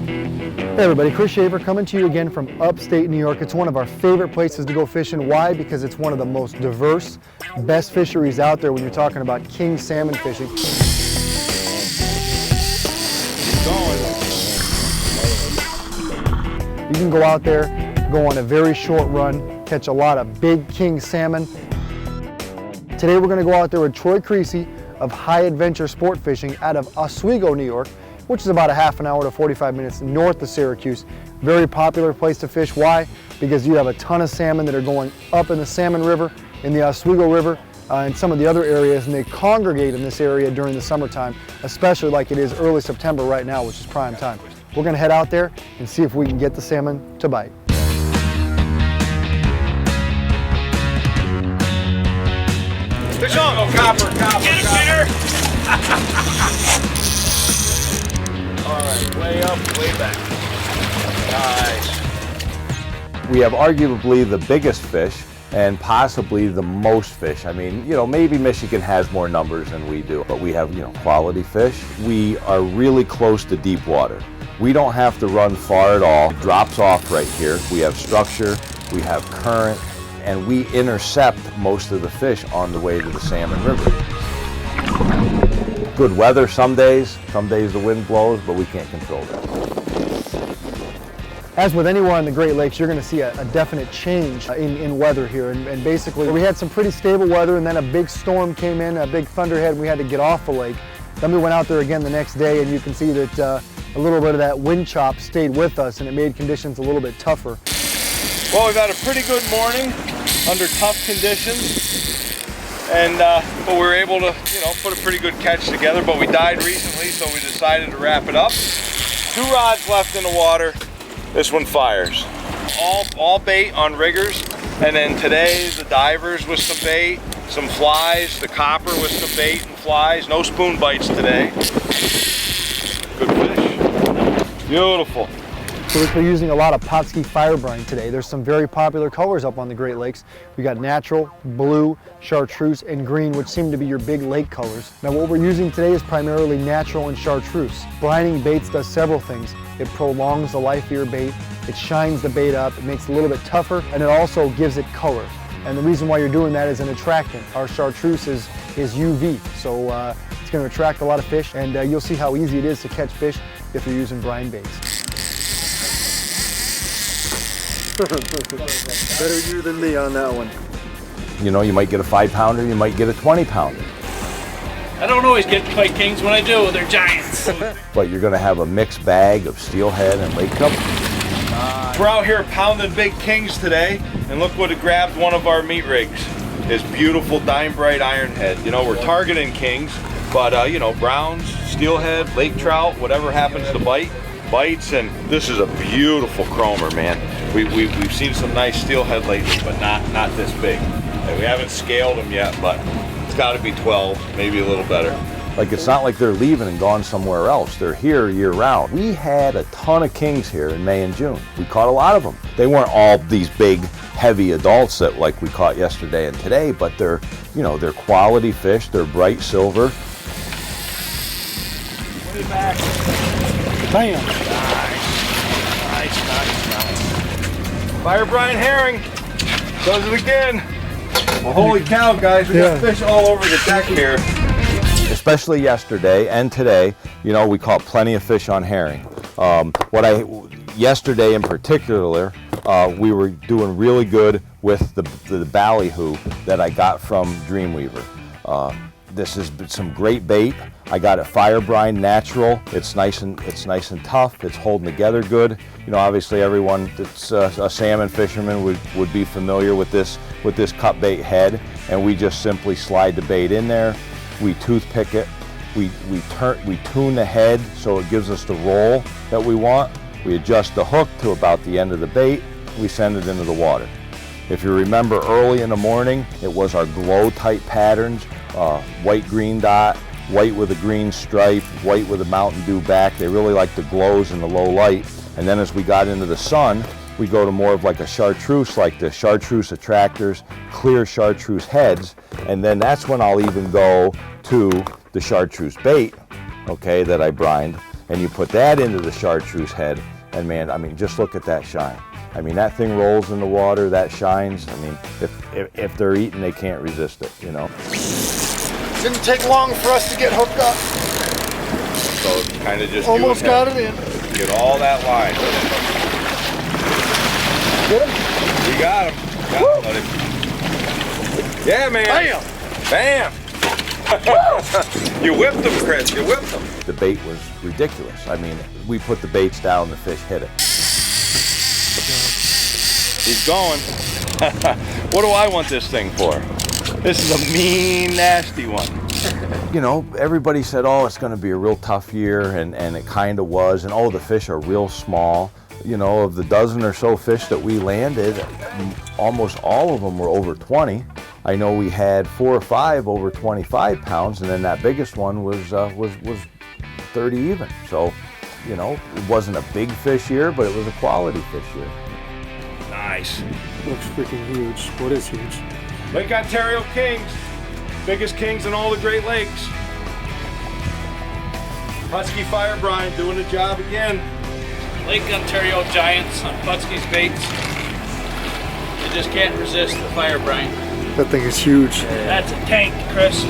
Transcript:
Hey everybody, Chris Shaver coming to you again from upstate New York. It's one of our favorite places to go fishing. Why? Because it's one of the most diverse, best fisheries out there when you're talking about king salmon fishing. You can go out there, go on a very short run, catch a lot of big king salmon. Today we're going to go out there with Troy Creasy of High Adventure Sport Fishing out of Oswego, New York, which is about a half an hour to 45 minutes north of Syracuse. Very popular place to fish. Why? Because you have a ton of salmon that are going up in the Salmon River, in the Oswego River, and some of the other areas, and they congregate in this area during the summertime, especially like it is early September right now, which is prime time. We're going to head out there and see if we can get the salmon to bite. Fish on! Oh, copper. Get it, Peter! All right, way up, way back. Nice. We have arguably the biggest fish and possibly the most fish. I mean, maybe Michigan has more numbers than we do, but we have, quality fish. We are really close to deep water. We don't have to run far at all. It drops off right here. We have structure, we have current, and we intercept most of the fish on the way to the Salmon River. Good weather some days the wind blows, but we can't control that. As with anywhere in the Great Lakes, you're going to see a definite change in weather here. And basically, we had some pretty stable weather, and then a big storm came in, a big thunderhead, and we had to get off the lake. Then we went out there again the next day, and you can see that a little bit of that wind chop stayed with us, and it made conditions a little bit tougher. Well, we've had a pretty good morning under tough conditions. And but we were able to, put a pretty good catch together, but we died recently, so we decided to wrap it up. 2 rods left in the water. This one fires. All bait on riggers, and then today the divers with some bait, some flies, the copper with some bait and flies. No spoon bites today. Good fish. Beautiful. So we're using a lot of Pautzke fire brine today. There's some very popular colors up on the Great Lakes. We got natural, blue, chartreuse, and green, which seem to be your big lake colors. Now what we're using today is primarily natural and chartreuse. Brining baits does several things. It prolongs the life of your bait, it shines the bait up, it makes it a little bit tougher, and it also gives it color. And the reason why you're doing that is an attractant. Our chartreuse is UV, so it's going to attract a lot of fish, and you'll see how easy it is to catch fish if you're using brine baits. Better you than me on that one. You might get a 5-pounder, you might get a 20-pounder. I don't always get quite kings. When I do, they're giants. But you're going to have a mixed bag of steelhead and lake cup. We're out here pounding big kings today, and look what it grabbed one of our meat rigs. His beautiful dime bright ironhead. We're targeting kings, but browns, steelhead, lake trout, whatever happens to bites, and this is a beautiful chromer, man. We've seen some nice steelhead lately, but not this big. And we haven't scaled them yet, but it's got to be 12, maybe a little better. Like, it's not like they're leaving and gone somewhere else. They're here year round. We had a ton of kings here in May and June. We caught a lot of them. They weren't all these big, heavy adults that like we caught yesterday and today, but they're quality fish. They're bright silver. Way back. Bam! Nice. Fire brine herring. Does it again. Well, holy cow, guys. We got fish all over the deck here. Especially yesterday and today, we caught plenty of fish on herring. Yesterday in particular, we were doing really good with the ballyhoo that I got from Dreamweaver. This is some great bait. I got it fire brine natural. It's nice and tough. It's holding together good. Obviously everyone that's a salmon fisherman would be familiar with this cut bait head, and we just simply slide the bait in there. We toothpick it. We tune the head so it gives us the roll that we want. We adjust the hook to about the end of the bait. We send it into the water. If you remember early in the morning, it was our glow type patterns, white green dot, white with a green stripe, white with a Mountain Dew back. They really like the glows in the low light. And then as we got into the sun, we go to more of like a chartreuse, like the chartreuse attractors, clear chartreuse heads, and then that's when I'll even go to the chartreuse bait, okay, that I brined, and you put that into the chartreuse head, and man, I mean, just look at that shine. I mean, that thing rolls in the water, that shines. I mean, if they're eating, they can't resist it, you know. Didn't take long for us to get hooked up. So kind of just Almost got it in. Get all that line. Get him? We got him. Yeah, man. Bam! Bam! You whipped them, Chris. You whipped them. The bait was ridiculous. I mean, we put the baits down, the fish hit it. He's going. What do I want this thing for? This is a mean, nasty one. You know, everybody said, oh, it's going to be a real tough year, and it kind of was. And oh, the fish are real small. You know, of the dozen or so fish that we landed, almost all of them were over 20. I know we had 4 or 5 over 25 pounds, and then that biggest one was 30 even. So, you know, it wasn't a big fish year, but it was a quality fish year. Nice. Looks freaking huge. What is huge? Lake Ontario Kings. Biggest kings in all the Great Lakes. Husky Fire Brine doing the job again. Lake Ontario Giants on Pautzke's baits. You just can't resist the fire brine. That thing is huge. That's a tank, Chris.